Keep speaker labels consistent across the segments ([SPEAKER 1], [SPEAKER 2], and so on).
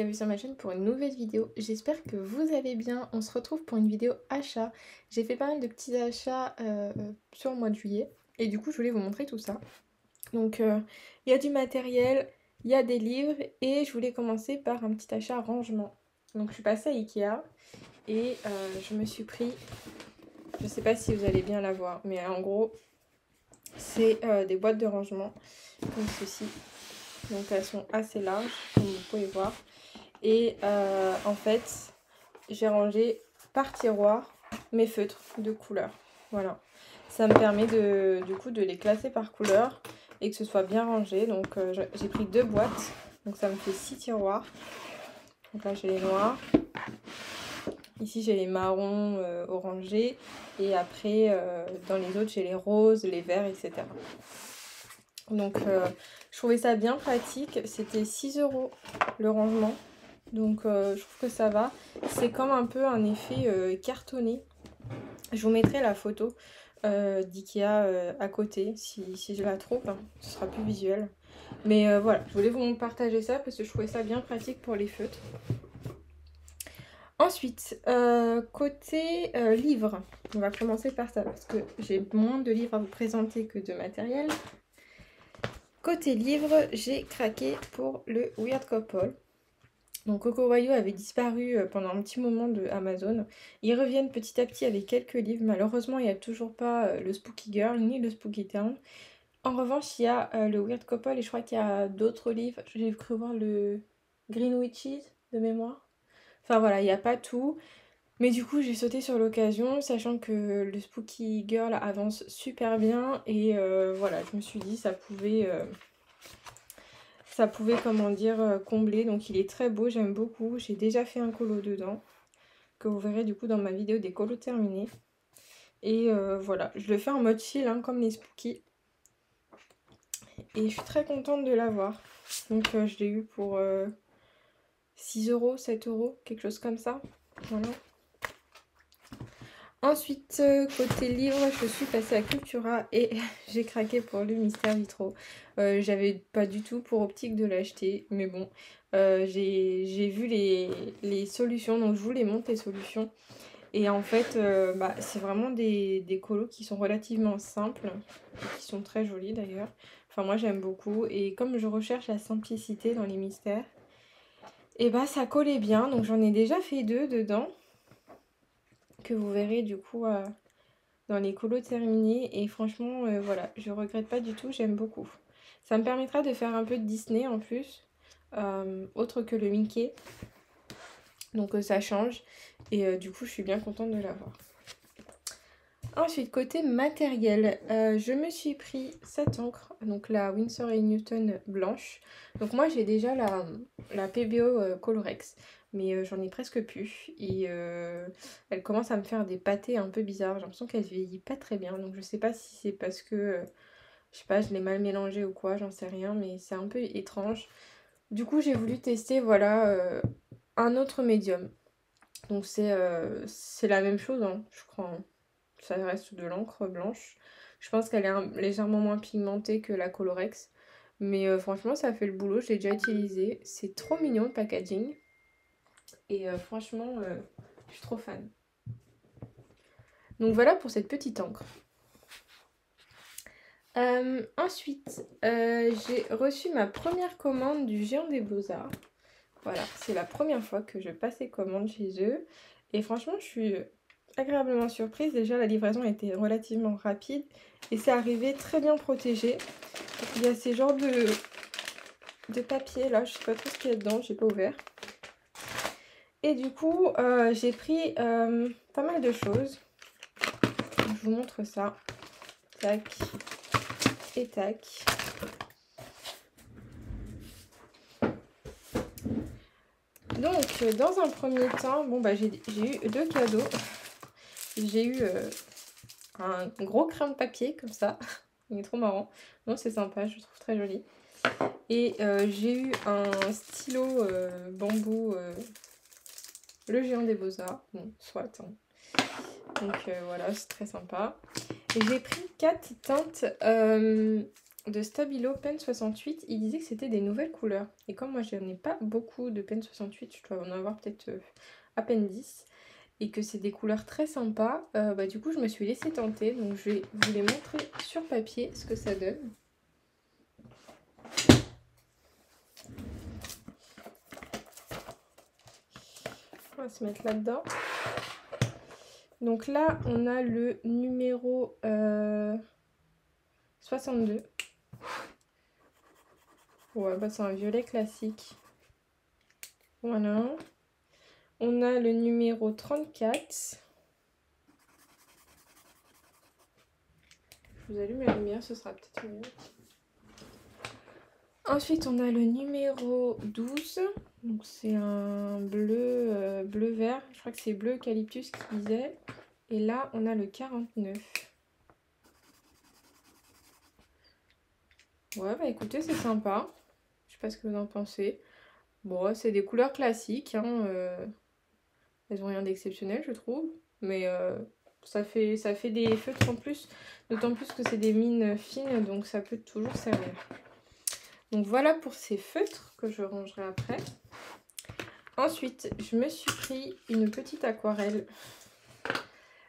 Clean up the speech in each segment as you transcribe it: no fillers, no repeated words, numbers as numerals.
[SPEAKER 1] bienvenue sur ma chaîne pour une nouvelle vidéo. J'espère que vous allez bien. On se retrouve pour une vidéo achat. J'ai fait pas mal de petits achats sur le mois de juillet et du coup je voulais vous montrer tout ça. Donc il y a du matériel, il y a des livres et je voulais commencer par un petit achat rangement. Donc je suis passée à Ikea et je me suis pris, je sais pas si vous allez bien la voir, mais en gros c'est des boîtes de rangement comme ceci. Donc elles sont assez larges comme vous pouvez voir. Et en fait, j'ai rangé par tiroir mes feutres de couleur. Voilà. Ça me permet du coup de les classer par couleur et que ce soit bien rangé. Donc j'ai pris 2 boîtes. Donc ça me fait 6 tiroirs. Donc là j'ai les noirs. Ici j'ai les marrons orangés. Et après dans les autres j'ai les roses, les verts, etc. Donc je trouvais ça bien pratique. C'était 6 € le rangement. Donc je trouve que ça va. C'est comme un peu un effet cartonné. Je vous mettrai la photo d'Ikea à côté si je la trouve. Hein. Ce sera plus visuel. Mais voilà, je voulais vous partager ça parce que je trouvais ça bien pratique pour les feutres. Ensuite, côté livres, on va commencer par ça parce que j'ai moins de livres à vous présenter que de matériel. Côté livres, j'ai craqué pour le Weird Couple. Donc Coco Royaux avait disparu pendant un petit moment de Amazon. Ils reviennent petit à petit avec quelques livres. Malheureusement, il n'y a toujours pas le Spooky Girl ni le Spooky Town. En revanche, il y a le Weird Couple et je crois qu'il y a d'autres livres. J'ai cru voir le Green Witches de mémoire. Enfin voilà, il n'y a pas tout. Mais du coup, j'ai sauté sur l'occasion, sachant que le Spooky Girl avance super bien. Et voilà, je me suis dit ça pouvait, comment dire, combler. Donc il est très beau, j'aime beaucoup. J'ai déjà fait un colo dedans, que vous verrez du coup dans ma vidéo des colos terminés. Et voilà, je le fais en mode chill, hein, comme les Spooky. Et je suis très contente de l'avoir. Donc je l'ai eu pour 6 €, 7 €, quelque chose comme ça. Voilà. Ensuite, côté livre, je suis passée à Cultura et j'ai craqué pour le Mystère Vitraux. J'avais pas du tout pour optique de l'acheter, mais bon, j'ai vu les solutions, donc je vous les montre les solutions. Et en fait, c'est vraiment des colos qui sont relativement simples, et qui sont très jolis d'ailleurs. Enfin, moi j'aime beaucoup, et comme je recherche la simplicité dans les mystères, et bah ça collait bien, donc j'en ai déjà fait 2 dedans, que vous verrez du coup dans les colos terminés. Et franchement, voilà, je regrette pas du tout, j'aime beaucoup. Ça me permettra de faire un peu de Disney en plus, autre que le Mickey. Donc ça change. Et du coup, je suis bien contente de l'avoir. Ensuite, côté matériel, je me suis pris cette encre, donc la Winsor & Newton blanche. Donc moi, j'ai déjà la PBO Colorex, mais j'en ai presque plus. Et elle commence à me faire des pâtés un peu bizarres. J'ai l'impression qu'elle vieillit pas très bien. Donc je sais pas si c'est parce que, je sais pas, je l'ai mal mélangée ou quoi, j'en sais rien. Mais c'est un peu étrange. Du coup, j'ai voulu tester, voilà, un autre médium. Donc c'est la même chose, hein, je crois. Hein. Ça reste de l'encre blanche. Je pense qu'elle est légèrement moins pigmentée que la Colorex. Mais franchement, ça fait le boulot. Je l'ai déjà utilisé. C'est trop mignon le packaging. Et franchement, je suis trop fan. Donc voilà pour cette petite encre. Ensuite, j'ai reçu ma première commande du Géant des Beaux-Arts. Voilà, c'est la première fois que je passais commande chez eux. Et franchement, je suis agréablement surprise. Déjà, la livraison était relativement rapide et c'est arrivé très bien protégé. Donc, il y a ces genres de papier là, je sais pas trop ce qu'il y a dedans, j'ai pas ouvert. Et du coup, j'ai pris pas mal de choses. Je vous montre ça. Tac et tac. Donc, dans un premier temps, bon bah j'ai eu 2 cadeaux. J'ai eu un gros crayon de papier comme ça. Il est trop marrant. Non, c'est sympa, je le trouve très joli. Et j'ai eu un stylo bambou, le Géant des Beaux-Arts. Bon, soit. Hein. Donc voilà, c'est très sympa. Et j'ai pris 4 teintes de Stabilo Pen 68, il disait que c'était des nouvelles couleurs. Et comme moi, je n'en ai pas beaucoup de Pen 68, je dois en avoir peut-être à peine 10. Et que c'est des couleurs très sympas, bah, du coup, je me suis laissée tenter. Donc, je vais vous les montrer sur papier, ce que ça donne. On va se mettre là-dedans. Donc là, on a le numéro 62. Ouais, bah c'est un violet classique. Voilà. On a le numéro 34. Je vous allume la lumière, ce sera peut-être mieux. Ensuite, on a le numéro 12. Donc c'est un bleu, bleu-vert. Je crois que c'est bleu eucalyptus qui disait. Et là, on a le 49. Ouais, bah écoutez, c'est sympa. Je sais pas ce que vous en pensez. Bon, c'est des couleurs classiques, hein, elles ont rien d'exceptionnel, je trouve. Mais ça fait des feutres en plus. D'autant plus que c'est des mines fines, donc ça peut toujours servir. Donc voilà pour ces feutres que je rangerai après. Ensuite, je me suis pris une petite aquarelle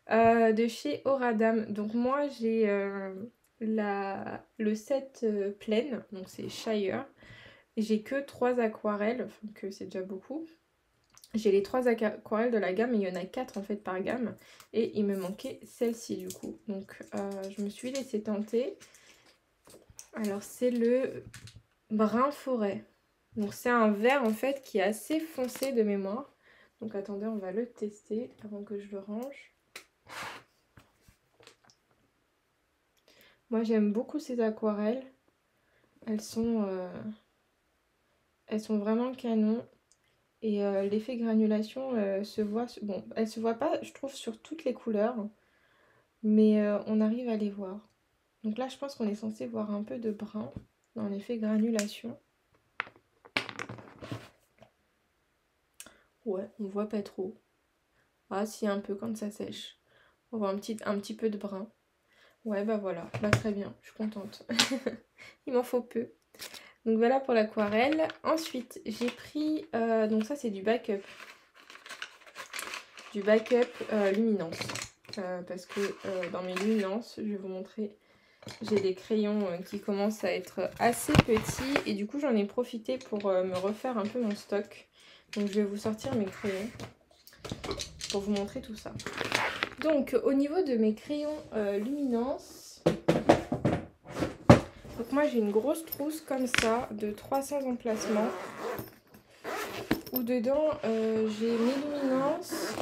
[SPEAKER 1] de chez Oradam. Donc moi, j'ai le set pleine, donc c'est Shire. J'ai que 3 aquarelles, enfin que c'est déjà beaucoup. J'ai les 3 aquarelles de la gamme, et il y en a 4 en fait par gamme. Et il me manquait celle-ci du coup. Donc je me suis laissée tenter. Alors c'est le brun forêt. Donc c'est un vert en fait qui est assez foncé de mémoire. Donc attendez, on va le tester avant que je le range. Moi j'aime beaucoup ces aquarelles. Elles sont vraiment canon. Et l'effet granulation se voit... Bon, elle se voit pas, je trouve, sur toutes les couleurs. Mais on arrive à les voir. Donc là, je pense qu'on est censé voir un peu de brun dans l'effet granulation. Ouais, on voit pas trop. Ah, si, un peu quand ça sèche. On voit un petit peu de brun. Ouais, bah voilà, bah très bien, je suis contente. Il m'en faut peu. Donc voilà pour l'aquarelle. Ensuite, j'ai pris... donc ça, c'est du backup. Du backup luminance. Parce que dans mes luminances, je vais vous montrer... J'ai des crayons qui commencent à être assez petits. Et du coup, j'en ai profité pour me refaire un peu mon stock. Donc je vais vous sortir mes crayons pour vous montrer tout ça. Donc au niveau de mes crayons luminance, donc moi j'ai une grosse trousse comme ça de 300 emplacements où dedans j'ai mes luminances,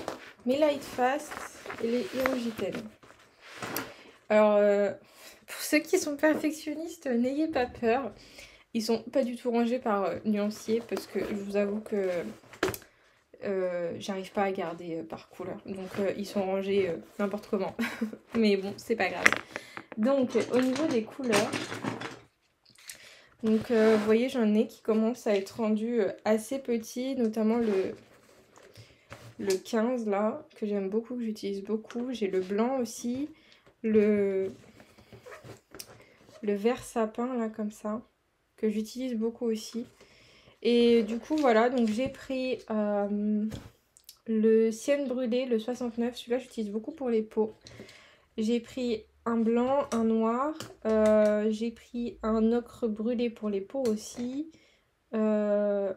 [SPEAKER 1] mes light fast et les Hirogiten. Alors pour ceux qui sont perfectionnistes, n'ayez pas peur. Ils sont pas du tout rangés par nuancier parce que je vous avoue que j'arrive pas à garder par couleur. Donc ils sont rangés n'importe comment. Mais bon, c'est pas grave. Donc au niveau des couleurs, donc vous voyez, j'en ai qui commencent à être rendus assez petits, notamment le 15 là, que j'aime beaucoup, que j'utilise beaucoup. J'ai le blanc aussi, le vert sapin là comme ça, que j'utilise beaucoup aussi. Et du coup voilà, donc j'ai pris le Sienne brûlé, le 69, celui-là j'utilise beaucoup pour les peaux. J'ai pris un blanc, un noir, j'ai pris un ocre brûlé pour les peaux aussi. Ah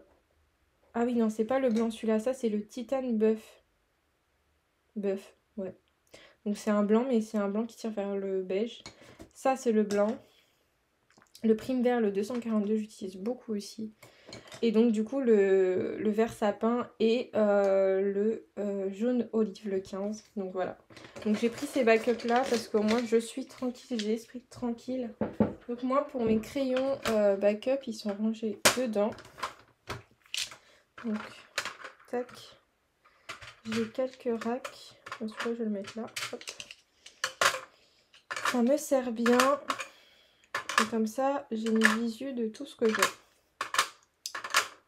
[SPEAKER 1] oui, non, c'est pas le blanc celui-là, ça c'est le titane buff. Buff, ouais. Donc c'est un blanc, mais c'est un blanc qui tire vers le beige. Ça c'est le blanc. Le prime vert, le 242, j'utilise beaucoup aussi. Et donc du coup le vert sapin et le jaune olive, le 15. Donc voilà. Donc j'ai pris ces backups là parce qu'au moins je suis tranquille, j'ai l'esprit tranquille. Donc moi pour mes crayons backup, ils sont rangés dedans. Donc tac. J'ai quelques racks. Celui-là je vais le mettre là. Hop. Ça me sert bien. Et comme ça j'ai une visu de tout ce que j'ai.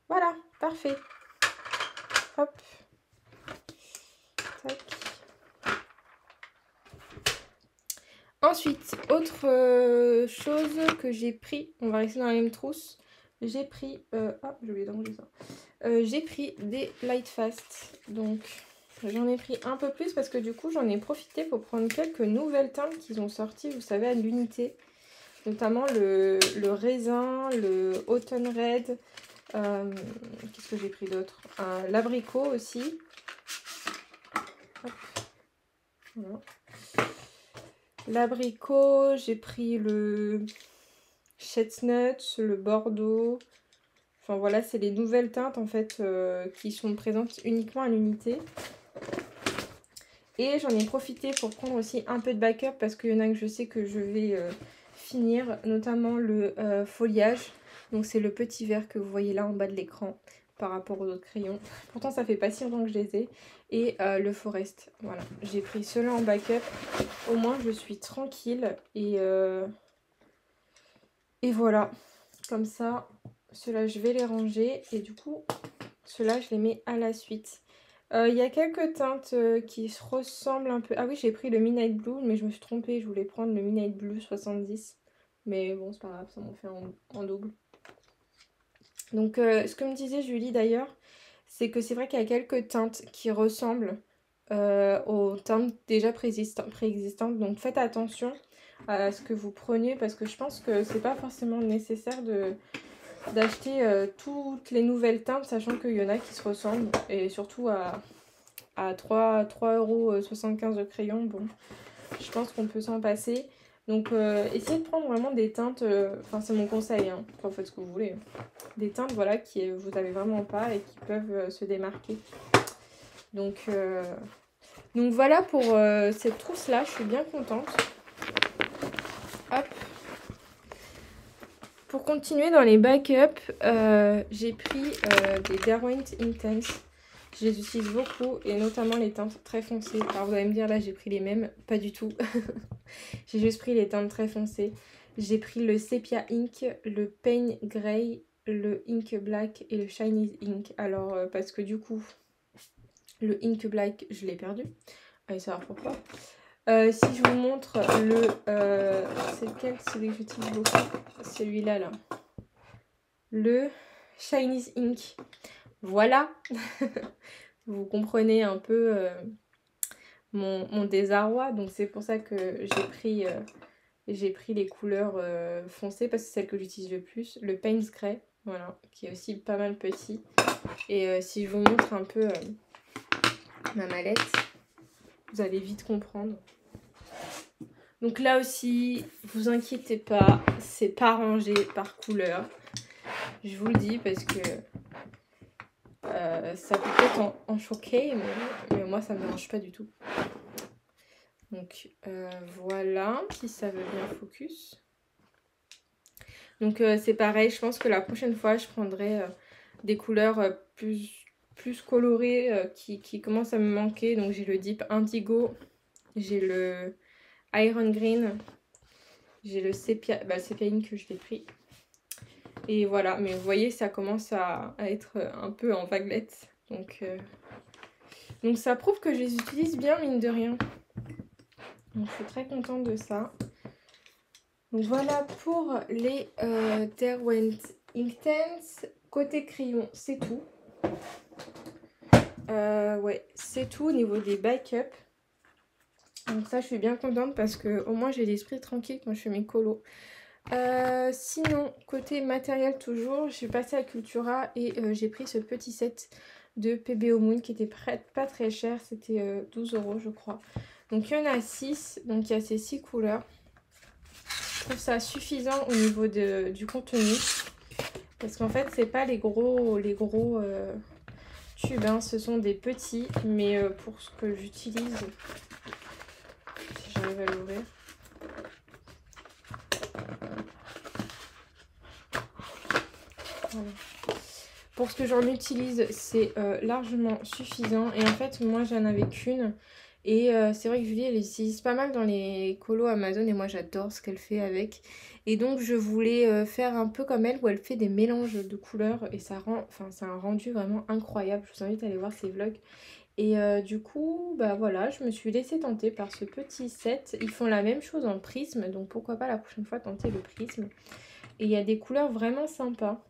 [SPEAKER 1] Voilà, parfait. Hop. Tac. Ensuite, autre chose que j'ai pris, on va rester dans la même trousse. J'ai pris, ah j'ai oublié d'enlever ça. J'ai pris des Lightfast, donc j'en ai pris un peu plus parce que du coup j'en ai profité pour prendre quelques nouvelles teintes qu'ils ont sorties, vous savez, à l'unité. Notamment le raisin, le autumn red, qu'est-ce que j'ai pris d'autre? L'abricot aussi. Hop. Voilà. L'abricot, j'ai pris le chestnut, le bordeaux. Enfin voilà, c'est les nouvelles teintes en fait qui sont présentes uniquement à l'unité. Et j'en ai profité pour prendre aussi un peu de backup parce qu'il y en a que je sais que je vais finir, notamment le foliage. Donc c'est le petit vert que vous voyez là en bas de l'écran par rapport aux autres crayons. Pourtant ça fait pas si longtemps que je les ai. Et le forest, voilà. J'ai pris ceux-là en backup. Au moins je suis tranquille. Et voilà. Comme ça, ceux-là je vais les ranger. Et du coup, ceux-là je les mets à la suite. Il y a quelques teintes qui se ressemblent un peu. Ah oui, j'ai pris le Midnight Blue, mais je me suis trompée. Je voulais prendre le Midnight Blue 70. Mais bon, c'est pas grave, ça m'en fait en double. Donc, ce que me disait Julie d'ailleurs, c'est que c'est vrai qu'il y a quelques teintes qui ressemblent aux teintes déjà préexistantes. Donc, faites attention à ce que vous preniez parce que je pense que c'est pas forcément nécessaire d'acheter toutes les nouvelles teintes, sachant qu'il y en a qui se ressemblent. Et surtout à 3,75 € de crayon, bon, je pense qu'on peut s'en passer. Donc essayez de prendre vraiment des teintes, enfin c'est mon conseil, hein, enfin faites ce que vous voulez. Des teintes voilà qui vous avez vraiment pas et qui peuvent se démarquer. Donc voilà pour cette trousse là, je suis bien contente. Hop. Pour continuer dans les backups, j'ai pris des Derwent Intense. Je les utilise beaucoup et notamment les teintes très foncées. Alors vous allez me dire là j'ai pris les mêmes, pas du tout. J'ai juste pris les teintes très foncées. J'ai pris le Sepia Ink, le Pain Grey, le Ink Black et le Chinese Ink. Alors parce que du coup le Ink Black je l'ai perdu. Allez savoir pourquoi. Si je vous montre le... c'est lequel? Celui que j'utilise beaucoup. Celui-là là. Le Chinese Ink. Voilà. Vous comprenez un peu mon désarroi. Donc c'est pour ça que j'ai pris les couleurs foncées parce que c'est celle que j'utilise le plus. Le Payne's Grey, voilà, qui est aussi pas mal petit. Et si je vous montre un peu ma mallette, vous allez vite comprendre. Donc là aussi, vous inquiétez pas, c'est pas rangé par couleur. Je vous le dis parce que ça peut peut-être en choquer, mais moi ça me dérange pas du tout. Donc voilà, si ça veut bien focus. Donc c'est pareil, je pense que la prochaine fois je prendrai des couleurs plus colorées qui commencent à me manquer. Donc j'ai le Deep Indigo, j'ai le Iron Green, j'ai le Sepia, le Sepia Ink que je l'ai pris. Et voilà, mais vous voyez, ça commence à être un peu en vaguelettes. Donc ça prouve que je les utilise bien, mine de rien. Donc je suis très contente de ça. Donc voilà pour les Derwent Inktense. Côté crayon, c'est tout. Ouais, c'est tout au niveau des backups. Donc ça, je suis bien contente parce que au moins j'ai l'esprit tranquille quand je fais mes colos. Sinon, côté matériel toujours, je suis passée à Cultura et j'ai pris ce petit set de PBO Moon qui était pas très cher. C'était 12 € je crois. Donc il y en a 6, donc il y a ces 6 couleurs. Je trouve ça suffisant au niveau du contenu. Parce qu'en fait, c'est pas les gros tubes, hein, ce sont des petits. Mais pour ce que j'utilise, si j'arrive à l'ouvrir. Voilà. Pour ce que j'en utilise, c'est largement suffisant. Et en fait, moi, j'en avais qu'une. Et c'est vrai que Julie, elle utilise pas mal dans les colos Amazon. Et moi, j'adore ce qu'elle fait avec. Et donc, je voulais faire un peu comme elle, où elle fait des mélanges de couleurs. Et ça rend, enfin, c'est un rendu vraiment incroyable. Je vous invite à aller voir ses vlogs. Et du coup, bah voilà, je me suis laissée tenter par ce petit set. Ils font la même chose en prisme, donc pourquoi pas la prochaine fois tenter le prisme. Et il y a des couleurs vraiment sympas.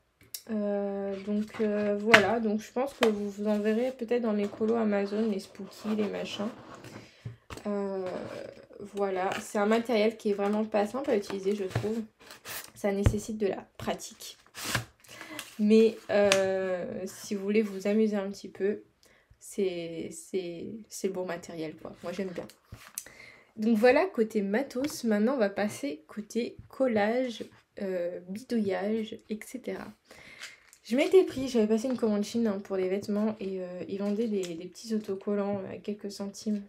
[SPEAKER 1] Voilà, donc je pense que vous en verrez peut-être dans mes colos Amazon, les spooky, les machins. Euh, voilà, c'est un matériel qui est vraiment pas simple à utiliser, je trouve. Ça nécessite de la pratique. Mais si vous voulez vous amuser un petit peu, c'est le bon matériel, quoi. Moi, j'aime bien. Donc voilà, côté matos. Maintenant, on va passer côté collage, bidouillage, etc. Je m'étais pris, j'avais passé une commande Chine hein, pour les vêtements et ils vendaient des petits autocollants à quelques centimes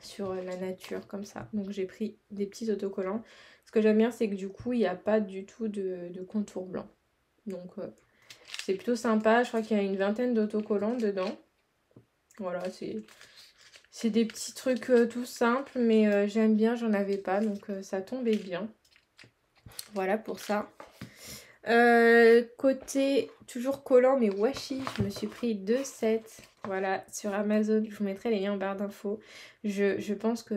[SPEAKER 1] sur la nature, comme ça. Donc j'ai pris des petits autocollants. Ce que j'aime bien, c'est que du coup, il n'y a pas du tout de contour blanc. Donc c'est plutôt sympa. Je crois qu'il y a une vingtaine d'autocollants dedans. Voilà, c'est des petits trucs tout simples, mais j'aime bien, j'en avais pas, donc ça tombait bien. Voilà pour ça. Côté toujours collant mais washi, je me suis pris 2 sets. Voilà, sur Amazon, je vous mettrai les liens en barre d'infos. Je pense que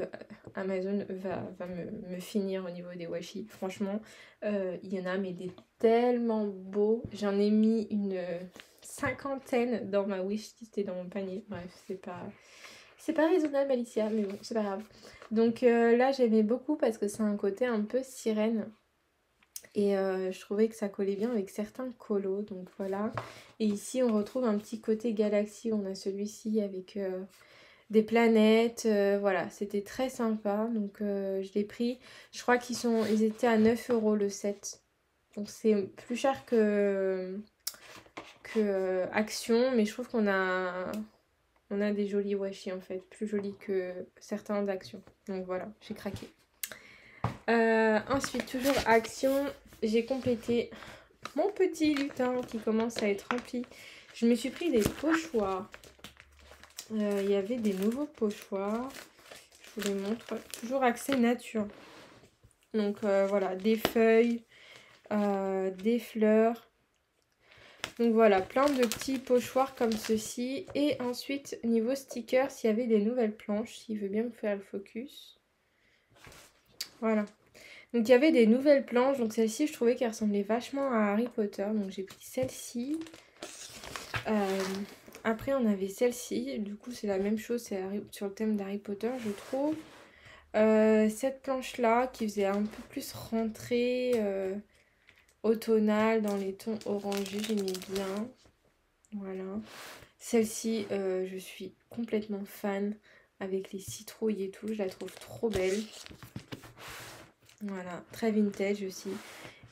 [SPEAKER 1] Amazon va me finir au niveau des washi. Franchement, il y en a mais des tellement beaux. J'en ai mis une cinquantaine dans ma wishlist et dans mon panier. Bref, c'est pas raisonnable Alicia, mais bon, c'est pas grave. Donc là, j'aimais beaucoup parce que c'est un côté un peu sirène. Et je trouvais que ça collait bien avec certains colos, donc voilà. Et ici, on retrouve un petit côté galaxie. On a celui-ci avec des planètes. Voilà, c'était très sympa. Donc je l'ai pris. Je crois ils étaient à 9 € le set. Donc c'est plus cher que Action. Mais je trouve on a des jolis washi en fait. Plus jolis que certains d'Action. Donc voilà, j'ai craqué. Ensuite, toujours Action, j'ai complété mon petit lutin qui commence à être rempli. Je me suis pris des pochoirs. Il y avait des nouveaux pochoirs. Je vous les montre. Toujours accès nature. Donc voilà, des feuilles, des fleurs. Donc voilà, plein de petits pochoirs comme ceci. Et ensuite, niveau stickers, il y avait des nouvelles planches. S'il veut bien me faire le focus. Voilà. Donc il y avait des nouvelles planches, donc celle-ci je trouvais qu'elle ressemblait vachement à Harry Potter, donc j'ai pris celle-ci. Après on avait celle-ci, du coup c'est la même chose, c'est sur le thème d'Harry Potter je trouve. Cette planche-là qui faisait un peu plus rentrée automnale dans les tons orangés, j'aimais bien. Voilà. Celle-ci je suis complètement fan avec les citrouilles et tout, je la trouve trop belle. Voilà, très vintage aussi.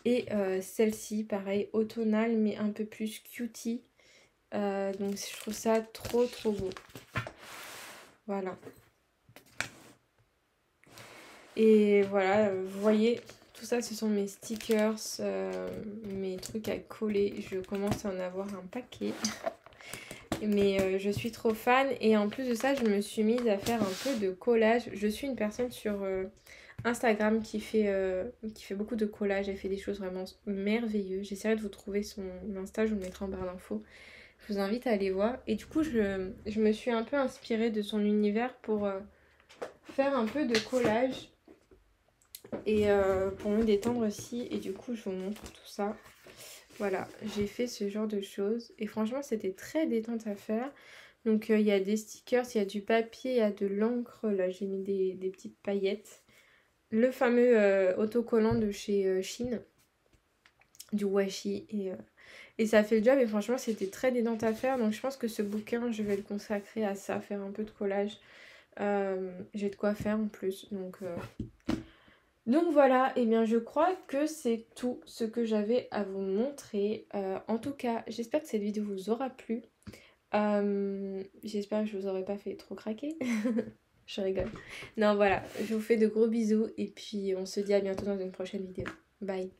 [SPEAKER 1] Et celle-ci, pareil, automnale, mais un peu plus cutie. Donc je trouve ça trop beau. Voilà. Et voilà, vous voyez, tout ça, ce sont mes stickers, mes trucs à coller. Je commence à en avoir un paquet. Mais je suis trop fan. Et en plus de ça, je me suis mise à faire un peu de collage. Je suis une personne sur Instagram qui fait beaucoup de collages. Elle fait des choses vraiment merveilleuses. J'essaierai de vous trouver son Insta, je vous le mettrai en barre d'infos. Je vous invite à aller voir. Et du coup, je me suis un peu inspirée de son univers pour faire un peu de collage. Et pour me détendre aussi. Et du coup, je vous montre tout ça. Voilà, j'ai fait ce genre de choses. Et franchement, c'était très détente à faire. Donc, il y a des stickers, il y a du papier, il y a de l'encre. Là, j'ai mis des petites paillettes. Le fameux autocollant de chez Chine, du washi. Et ça fait le job. Et franchement, c'était très détente à faire. Donc, je pense que ce bouquin, je vais le consacrer à ça, faire un peu de collage. J'ai de quoi faire en plus. Donc voilà, et bien je crois que c'est tout ce que j'avais à vous montrer. En tout cas, j'espère que cette vidéo vous aura plu. J'espère que je vous aurais pas fait trop craquer. Je rigole. Non voilà, je vous fais de gros bisous et puis on se dit à bientôt dans une prochaine vidéo. Bye.